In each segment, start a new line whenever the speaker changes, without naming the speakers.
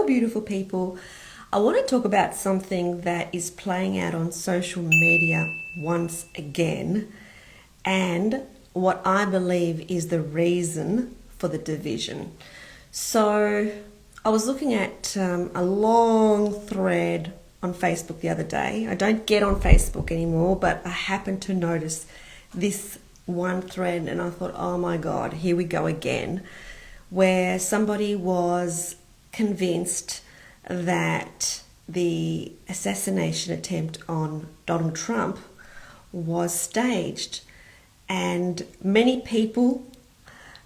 beautiful people. I want to talk about something that is playing out on social media once again, and what I believe is the reason for the division. So I was looking at a long thread on Facebook the other day. I don't get on Facebook anymore, but I happened to notice this one thread and I thought, oh my God, here we go again, where somebody was convinced that the assassination attempt on Donald Trump was staged. And many people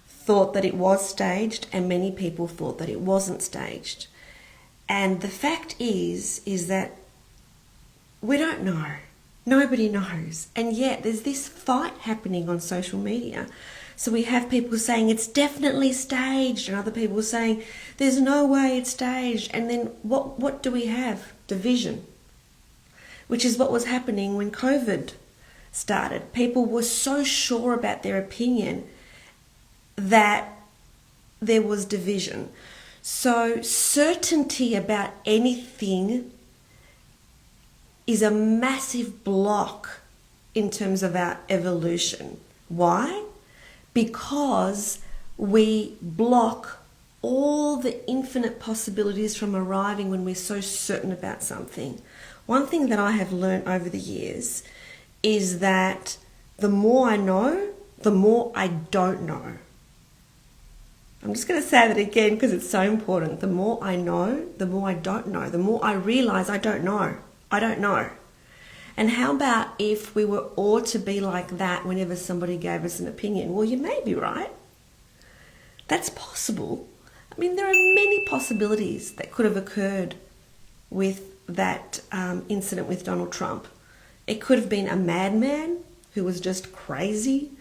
thought that it was staged and many people thought that it wasn't staged. And the fact is that we don't know. Nobody knows. And yet there's this fight happening on social media. So we have people saying it's definitely staged and other people saying there's no way it's staged. And then what do we have? Division, which is what was happening when COVID started. People were so sure about their opinion that there was division. So certainty about anything is a massive block in terms of our evolution. Why? Because we block all the infinite possibilities from arriving when we're so certain about something. One thing that I have learned over the years is that the more I know, the more I don't know. I'm just going to say that again because it's so important. The more I know, the more I don't know. The more I realize I don't know. I don't know. And how about if we were all to be like that whenever somebody gave us an opinion? Well, you may be right. That's possible. I mean, there are many possibilities that could have occurred with that incident with Donald Trump. It could have been a madman who was just crazy.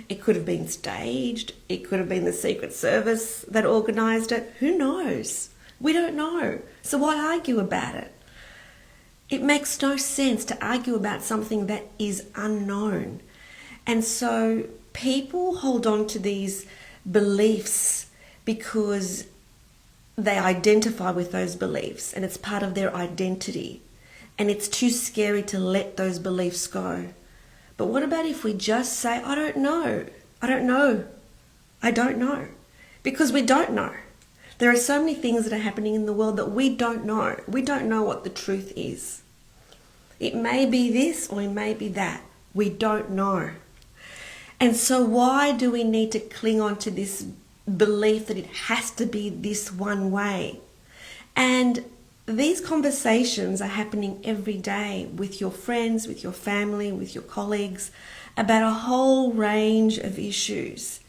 It could have been staged. It could have been the Secret Service that organised it. Who knows? We don't know. So why argue about it? It makes no sense to argue about something that is unknown. And so people hold on to these beliefs because they identify with those beliefs and it's part of their identity. And it's too scary to let those beliefs go. But what about if we just say, I don't know, I don't know, I don't know? Because we don't know. There are so many things that are happening in the world that we don't know. We don't know what the truth is. It may be this or it may be that. We don't know. And so why do we need to cling on to this belief that it has to be this one way? And these conversations are happening every day with your friends, with your family, with your colleagues, about a whole range of issues.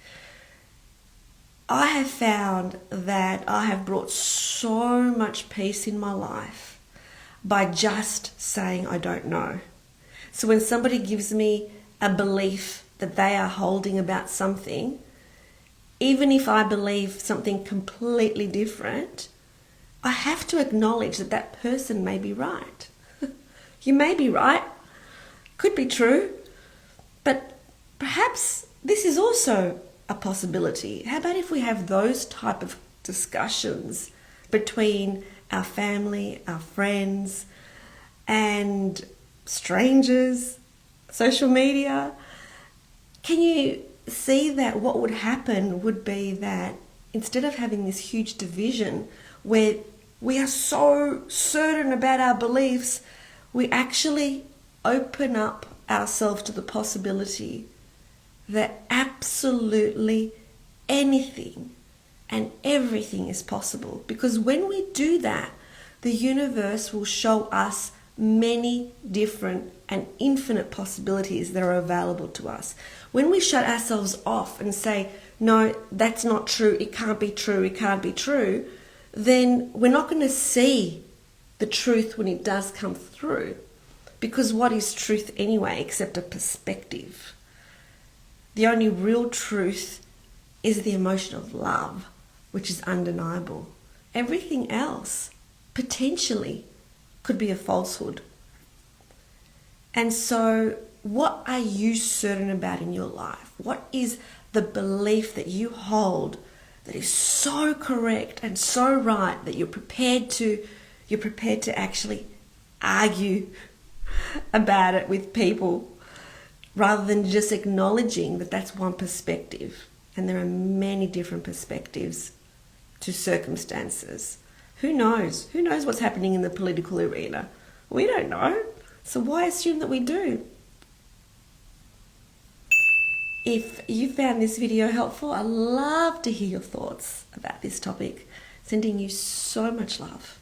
I have found that I have brought so much peace in my life by just saying I don't know. So when somebody gives me a belief that they are holding about something, even if I believe something completely different, I have to acknowledge that that person may be right. You may be right, could be true, but perhaps this is also a possibility. How about if we have those type of discussions between our family, our friends, and strangers, social media? Can you see that what would happen would be that instead of having this huge division where we are so certain about our beliefs, we actually open up ourselves to the possibility that absolutely anything and everything is possible. Because when we do that, the universe will show us many different and infinite possibilities that are available to us. When we shut ourselves off and say, no, that's not true, it can't be true, it can't be true, then we're not going to see the truth when it does come through. Because what is truth anyway except a perspective? The only real truth is the emotion of love, which is undeniable. Everything else potentially could be a falsehood. And so what are you certain about in your life? What is the belief that you hold that is so correct and so right that you're prepared to actually argue about it with people, rather than just acknowledging that that's one perspective and there are many different perspectives to circumstances. Who knows? Who knows what's happening in the political arena? We don't know. So why assume that we do? If you found this video helpful, I'd love to hear your thoughts about this topic. Sending you so much love.